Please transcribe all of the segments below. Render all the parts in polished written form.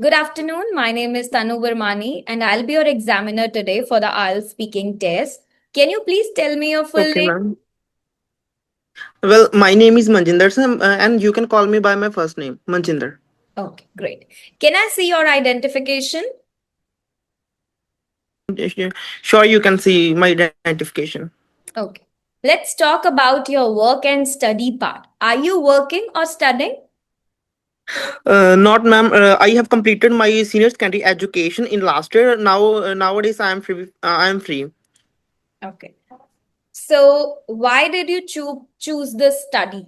Good afternoon. My name is Tanu Vermani, and I'll be your examiner today for the IELTS Speaking Test. Can you please tell me your full Okay, name? ma'am. Well, my name is Manjinder, sir, and you can call me by my first name, Manjinder. Okay, great. Can I see your identification? Sure, you can see my identification. Okay. Let's talk about your work and study part. Are you working or studying? Not, ma'am. I have completed my senior secondary education in last year. Nowadays, I am free. I am free. Okay. So, why did you choose this study?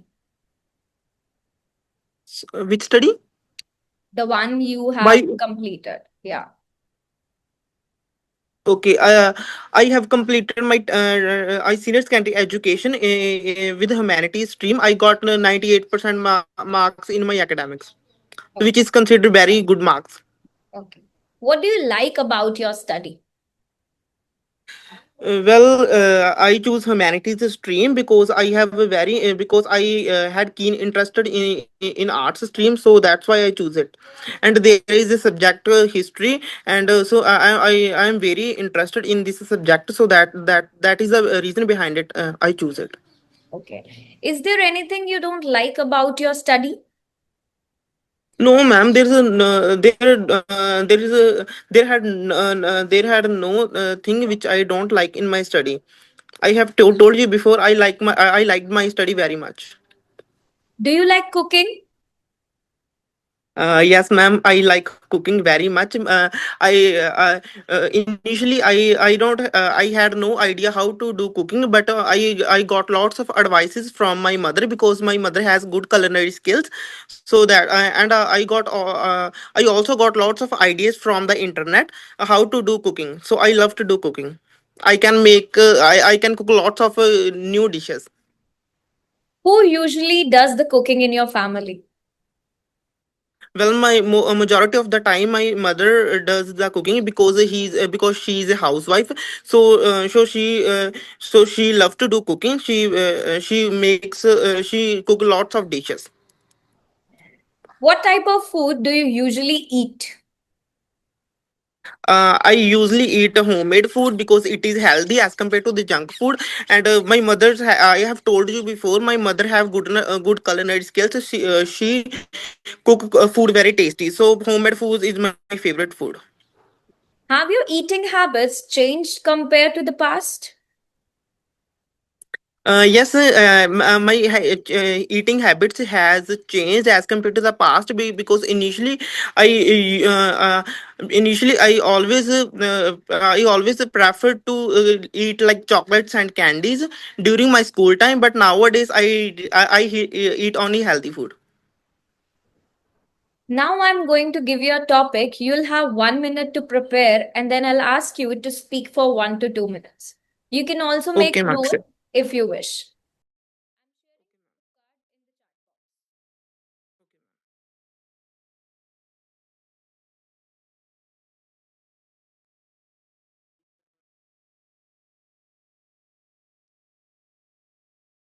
Which study? The one you have Why? completed? Yeah. Okay. I have completed my I senior secondary education with humanities stream. I got 98% marks in my academics, which is Okay. considered very good marks. Okay. What do you like about your study? I choose humanities stream because I have a very because I had keen interested in arts stream, so that's why I choose it. And there is a subject history, and I am very interested in this subject, so that is the reason behind it. I choose it. Okay. Is there anything you don't like about your study? No, ma'am. There had no thing which I don't like in my study. I have told you before. I liked my study very much. Do you like cooking? Yes, ma'am. I like cooking very much. Initially I had no idea how to do cooking, but I got lots of advices from my mother because my mother has good culinary skills. So that and I also got lots of ideas from the internet how to do cooking. So I love to do cooking. I can cook lots of new dishes. Who usually does the cooking in your family? Well, majority of the time, my mother does the cooking because she is a housewife. So she loves to do cooking. She cook lots of dishes. What type of food do you usually eat? I usually eat homemade food because it is healthy as compared to the junk food. And I have told you before, my mother have good culinary skills. She cook food very tasty. So homemade food is my favorite food. Have your eating habits changed compared to the past? Yes, my eating habits has changed as compared to the past because I initially I always preferred to eat like chocolates and candies during my school time, but nowadays eat only healthy food. Now I'm going to give you a topic. You'll have 1 minute to prepare, and then I'll ask you to speak for 1 to 2 minutes. You can also make Okay, ma'am. note if you wish.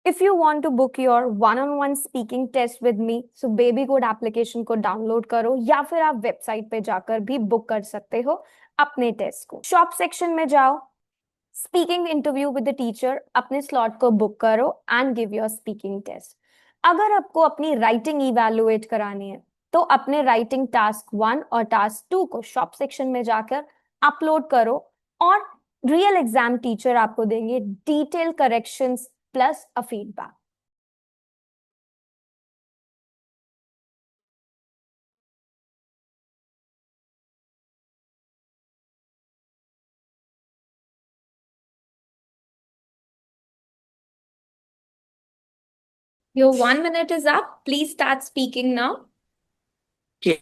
If you want to book your one on one speaking test with me so baby code application को download करो या फिर आप website पे जाकर भी book कर सकते हो अपने टेस्ट को शॉप सेक्शन में जाओ speaking interview with the teacher अपने स्लॉट को बुक करो and give your speaking test अगर आपको अपनी राइटिंग इवैल्यूएट करानी है तो अपने राइटिंग टास्क 1 और टास्क 2 को शॉप सेक्शन में जाकर अपलोड करो और रियल एग्जाम टीचर आपको देंगे detail corrections plus a feedback Your 1 minute is up. Please start speaking now. Okay.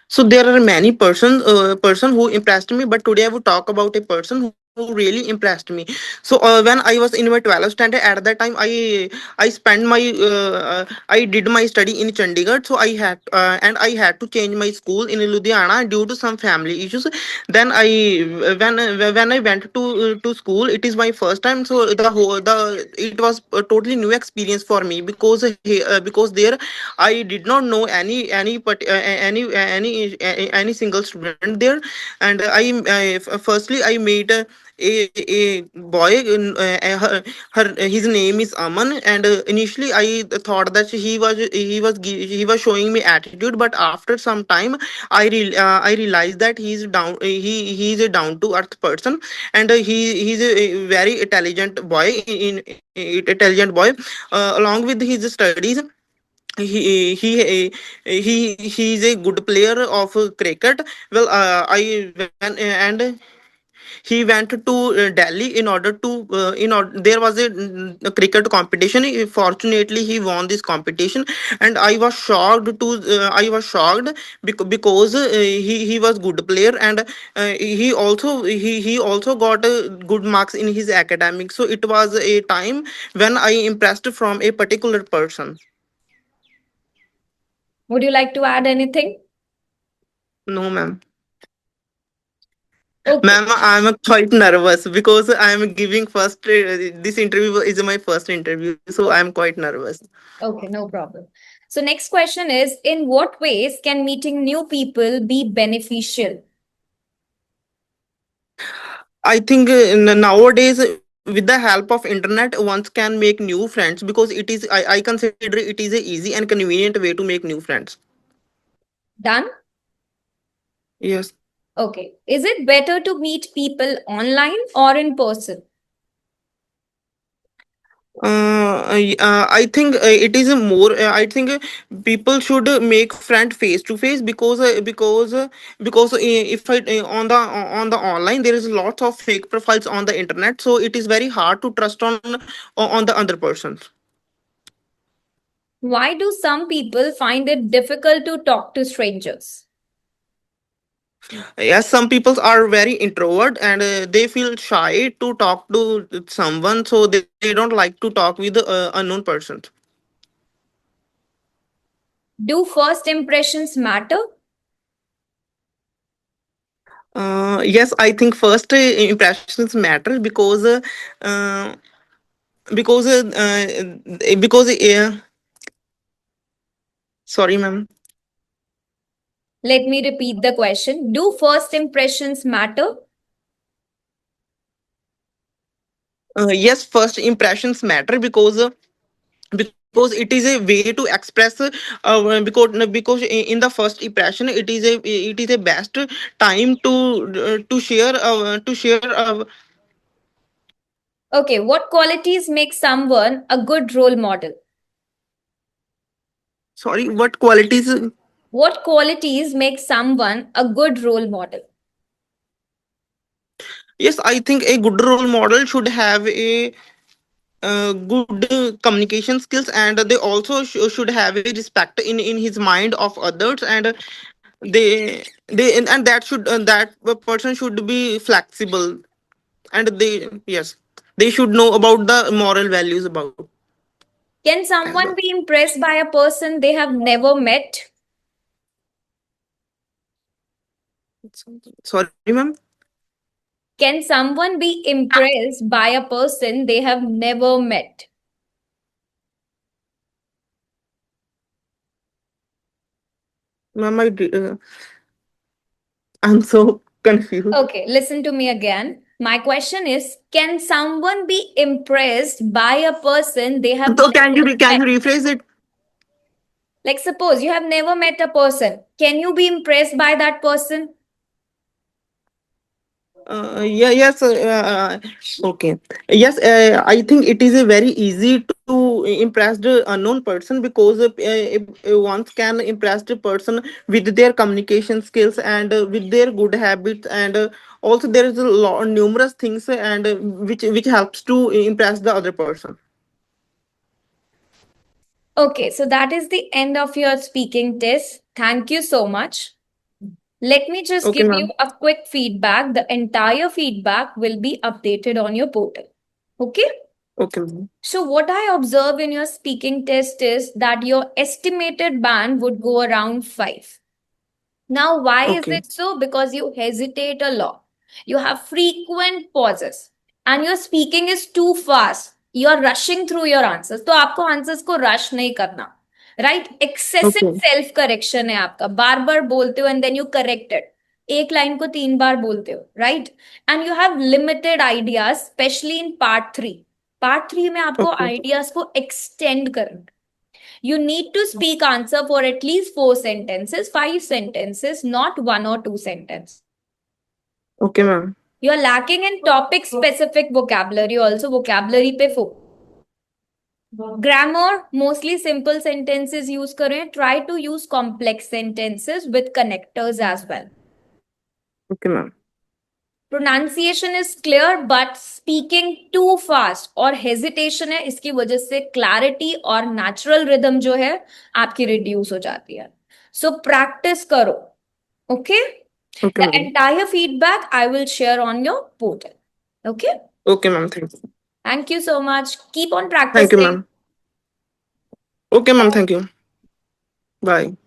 So there are many person who impressed me, but today I will talk about a person really impressed me. So when I was in my 12th standard, at that time I spent my I did my study in Chandigarh. So I had to change my school in Ludhiana due to some family issues. Then when I went to school, it is my first time. So the it was a totally new experience for me, because there I did not know any single student there. And firstly I made a boy. His name is Aman. And initially I thought that he was showing me attitude, but after some time I realized that he's a down to earth person. And he's a very intelligent boy. Along with his studies, he's a good player of cricket. Well, I when and he went to Delhi in order to there was a cricket competition. Fortunately he won this competition. And I was shocked, because he was good player. And he also got good marks in his academics. So it was a time when I impressed from a particular person. Would you like to add anything? No, ma'am. Okay. Ma'am, I'm quite nervous because I'm giving first. This interview is my first interview, so I'm quite nervous. Okay, no problem. So next question is, in what ways can meeting new people be beneficial? I think nowadays, with the help of internet, one can make new friends, because I consider it is a easy and convenient way to make new friends. Done? Yes. Okay. Is it better to meet people online or in person? I think it is a more. I think people should make friend face to face, because if I on the online there is lots of fake profiles on the internet, so it is very hard to trust on the other persons. Why do some people find it difficult to talk to strangers? Yes, some people are very introvert, and they feel shy to talk to someone, so they don't like to talk with unknown persons. Do first impressions matter? Yes, I think first impressions matter, uh, because sorry, ma'am. Let me repeat the question. Do first impressions matter? Yes, first impressions matter, because it is a way to express because in the first impression it is a best time to share Okay, what qualities make someone a good role model? sorry, what qualities. What qualities make someone a good role model? Yes, I think a good role model should have a good communication skills, and they also should have a respect in his mind of others. And and that person should be flexible. And yes, they should know about the moral values about Can as well. someone be impressed by a person they have never met? Sorry, ma'am. Can someone be impressed by a person they have never met? Ma'am, I'm so confused. Okay, listen to me again. My question is, can someone be impressed by a person they have So never can met? you rephrase it? Like, suppose you have never met a person. Can you be impressed by that person? Yeah, yes, okay. Yes, I think it is a very easy to impress the unknown person, because one can impress the person with their communication skills, and with their good habits. And also there is a lot numerous things, and which helps to impress the other person. Okay, so that is the end of your speaking test. Thank you so much. Let me just Okay, give you ma'am. a quick feedback. The entire feedback will be updated on your portal. Okay? Okay, ma'am. So, what I observe in your speaking test is that your estimated band would go around 5. Now, why is Okay. it so? Because you hesitate a lot. You have frequent pauses and your speaking is too fast. You're rushing through your answers. तो आपको answers को rush नहीं करना. Right excessive Okay. Self correction है आपका. बार बार बोलते हो and then you corrected. एक लाइन को 3 बार बोलते हो. Right and you have limited ideas specially in part 3. Part 3 में आपको Okay. आइडियाज को एक्सटेंड करना. You need to speak answer for at least 4 sentences, 5 sentences, not 1 or 2 sentences. Okay, ma'am. You are lacking in topic specific vocabulary, also vocabulary pe focus. Grammar, mostly simple sentences use करें. Try to use complex sentences with connectors as well. Okay, ma'am. Pronunciation is clear but speaking too fast और hesitation है, इसकी वजह से clarity और natural rhythm जो है आपकी reduce हो जाती है. So practice करो. Okay? Okay, The ma'am. entire feedback I will share on your portal. Okay? Okay, ma'am. Thank you. Thank you so much. Keep on Thank you, practicing. ma'am. Okay, ma'am. Thank you. Bye.